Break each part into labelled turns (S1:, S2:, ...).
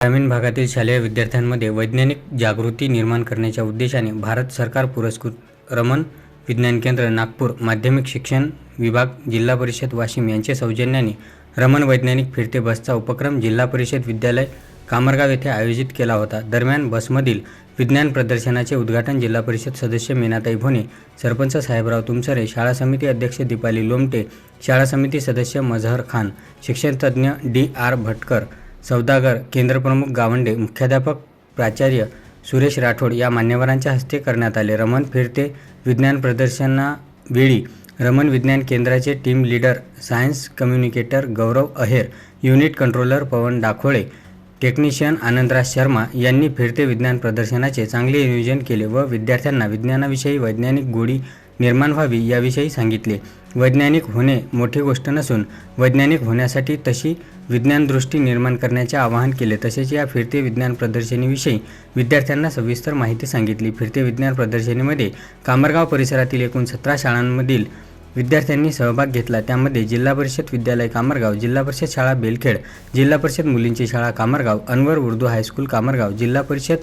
S1: ग्रामीण भागातील शालेय विद्यार्थ्यांमध्ये वैज्ञानिक जागृती निर्माण करण्याच्या उद्देशाने भारत सरकार पुरस्कृत रमण विज्ञान केंद्र नागपूर माध्यमिक शिक्षण विभाग जिल्हा परिषद वाशिम यांच्या सौजन्याने रमण वैज्ञानिक फिरते बसचा उपक्रम जिल्हा परिषद विद्यालय कामरगाव येथे आयोजित केला होता। दरम्यान बसमधील विज्ञान प्रदर्शनाचे उद्घाटन जिल्हा परिषद सदस्य मीनाताई भोणे, सरपंच साहेबराव तुमसरे, शाळा समिती अध्यक्ष दीपाली लोमटे, शाळा समिती सदस्य मझहर खान, शिक्षणतज्ञ DR भटकर, सौदागर, केंद्रप्रमुख गावंडे, मुख्याध्यापक प्राचार्य सुरेश राठोड या मान्यवरांच्या हस्ते करण्यात आले। रमण फिरते विज्ञान प्रदर्शनावेळी रमण विज्ञान केंद्राचे टीम लीडर सायन्स कम्युनिकेटर गौरव अहेर, युनिट कंट्रोलर पवन डाखोळे, टेक्निशियन आनंदराज शर्मा यांनी फिरते विज्ञान प्रदर्शनाचे चांगले नियोजन केले व विद्यार्थ्यांना विज्ञानाविषयी वैज्ञानिक गोडी निर्माण व्हावी याविषयी सांगितले। वैज्ञानिक होणे मोठी गोष्ट नसून वैज्ञानिक होण्यासाठी तशी विज्ञानदृष्टी निर्माण करण्याचे आवाहन केले। तसेच या फिरते विज्ञान प्रदर्शनीविषयी विद्यार्थ्यांना सविस्तर माहिती सांगितली। फिरते विज्ञान प्रदर्शनीमध्ये कामरगाव परिसरातील एकूण 17 शाळांमधील विद्यार्थ्यांनी सहभाग घेतला। त्यामध्ये जिल्हा परिषद विद्यालय कामरगाव, जिल्हा परिषद शाळा बेलखेड, जिल्हा परिषद मुलींची शाळा कामरगाव, अनवर उर्दू हायस्कूल कामरगाव, जिल्हा परिषद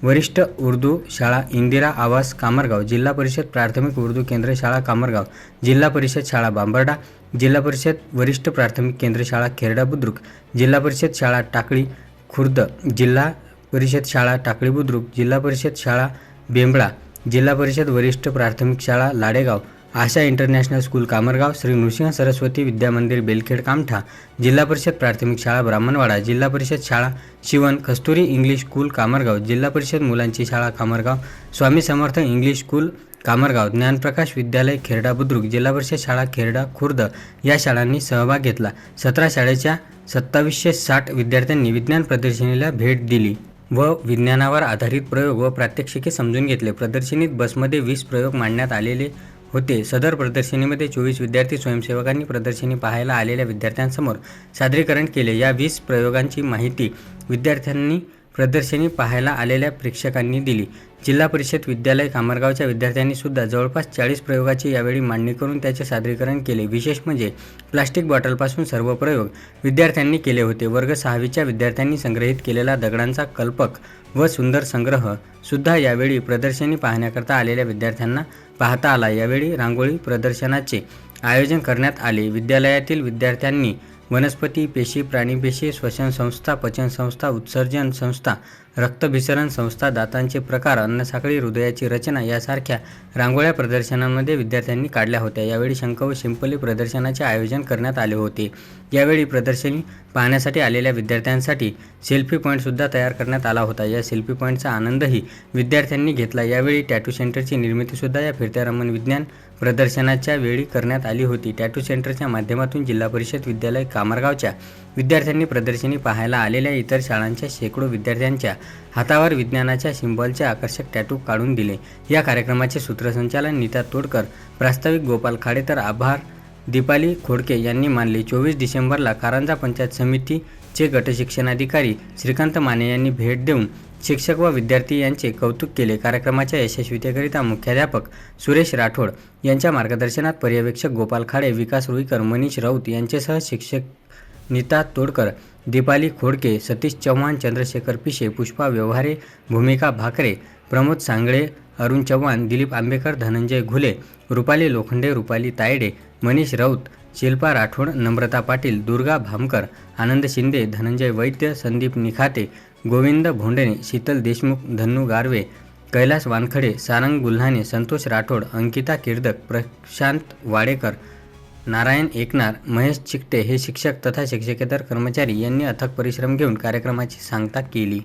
S1: वरिष्ठ उर्दू शाळा इंदिरा आवास कामरगाव, जिल्हा परिषद प्राथमिक उर्दू केंद्र शाळा कामरगाव, जिल्हा परिषद शाळा बांबर्डा, जिल्हा परिषद वरिष्ठ प्राथमिक केंद्र शाळा खेरडा बुद्रुक, जिल्हा परिषद शाळा टाकळी खुर्द, जिल्हा परिषद शाळा टाकळी बुद्रुक, जिल्हा परिषद शाळा बेंबळा, जिल्हा परिषद वरिष्ठ प्राथमिक शाळा लाडेगाव, आशा इंटरनॅशनल स्कूल कामरगाव, श्री नृसिंह सरस्वती विद्या मंदिर बेलखेड कामठा, जिल्हा परिषद प्राथमिक शाळा ब्राह्मणवाडा, जिल्हा परिषद शाळा शिवन, कस्तुरी इंग्लिश स्कूल कामरगाव, जिल्हा परिषद मुलांची शाळा कामरगाव, स्वामी समर्थ इंग्लिश स्कूल कामरगाव, ज्ञानप्रकाश विद्यालय खेरडा बुद्रुक, जिल्हा परिषद शाळा खेरडा खुर्द या शाळांनी सहभाग घेतला। 17 शाळेच्या 2760 विद्यार्थ्यांनी विज्ञान प्रदर्शनीला भेट दिली व विज्ञानावर आधारित प्रयोग व प्रात्यक्षिके समजून घेतले। प्रदर्शनीत बसमध्ये 20 प्रयोग मांडण्यात आलेले होते। सदर प्रदर्शनीमध्ये 24 विद्यार्थी स्वयंसेवकांनी प्रदर्शनी पाहायला आलेल्या विद्यार्थ्यांसमोर सादरीकरण केले। या 20 प्रयोगांची माहिती विद्यार्थ्यांनी प्रदर्शनी पाहायला आलेल्या प्रेक्षकांनी दिली। जिल्हा परिषद विद्यालय कामरगावच्या विद्यार्थ्यांनी सुद्धा जवळपास 40 प्रयोगाची यावेळी मांडणी करून त्याचे सादरीकरण केले। विशेष म्हणजे प्लास्टिक बॉटलपासून सर्व प्रयोग विद्यार्थ्यांनी केले होते। वर्ग 6वीच्या विद्यार्थ्यांनी संग्रहित केलेला दगडांचा कल्पक व सुंदर संग्रह सुद्धा यावेळी प्रदर्शनी पाहण्याकरता आलेल्या विद्यार्थ्यांना पाहता आला। यावेळी रांगोळी प्रदर्शनाचे आयोजन करण्यात आले। विद्यालयातील विद्यार्थ्यांनी वनस्पती पेशी, प्राणीपेशी, श्वसन संस्था, पचन संस्था, उत्सर्जन संस्था, रक्तभिसरण संस्था, दातांचे प्रकार, अन्नसाखळी, हृदयाची रचना यासारख्या रांगोळ्या प्रदर्शनामध्ये विद्यार्थ्यांनी काढल्या होत्या। यावेळी शंख व शिंपले प्रदर्शनाचे आयोजन करण्यात आले होते। यावेळी प्रदर्शनी पाहण्यासाठी आलेल्या विद्यार्थ्यांसाठी सेल्फी पॉईंटसुद्धा तयार करण्यात आला होता। या सेल्फी पॉईंटचा आनंदही विद्यार्थ्यांनी घेतला। यावेळी टॅटू सेंटरची निर्मितीसुद्धा या फिरत्या रमण विज्ञान प्रदर्शनाच्या वेळी करण्यात आली होती। टॅटू सेंटरच्या माध्यमातून जिल्हा परिषद विद्यालय कामरगावच्या विद्यार्थ्यांनी प्रदर्शनी पाहायला आलेल्या इतर शाळांच्या शेकडो विद्यार्थ्यांच्या हातावर विज्ञानाच्या सिंबॉलचे आकर्षक टॅटू काढून दिले। या कार्यक्रमाचे सूत्रसंचालन नीता तोडकर, प्रास्ताविक गोपाल खाडे तर आभार दीपाली खोडके यांनी मानले। 24 डिसेंबरला कारंजा पंचायत समितीचे गटशिक्षणाधिकारी श्रीकांत माने यांनी भेट देऊन शिक्षक व विद्यार्थी यांचे कौतुक केले। कार्यक्रमाच्या यशस्वीतेकरिता मुख्याध्यापक सुरेश राठोड यांच्या मार्गदर्शनात पर्यवेक्षक गोपाल खाडे, विकास रुईकर, मनीष राऊत यांच्यासह शिक्षक नीता तोडकर, दीपाली खोडके, सतीश चव्हाण, चंद्रशेखर पिशे, पुष्पा व्यवहारे, भूमिका भाकरे, प्रमोद सांगळे, अरुण चव्हाण, दिलीप आंबेकर, धनंजय घुले, रुपाली लोखंडे, रुपाली तायडे, मनीष राऊत, शिल्पा राठोड, नम्रता पाटील, दुर्गा भामकर, आनंद शिंदे, धनंजय वैद्य, संदीप निखाते, गोविंद भोंडणे, शीतल देशमुख, धन्नू गारवे, कैलास वानखडे, सारंग गुल्हाने, संतोष राठोड, अंकिता किर्दक, प्रशांत वाडेकर, नारायण एकनार, महेश चिकटे हे शिक्षक तथा शिक्षकेतर कर्मचारी यांनी अथक परिश्रम घेऊन कार्यक्रमाची सांगता केली।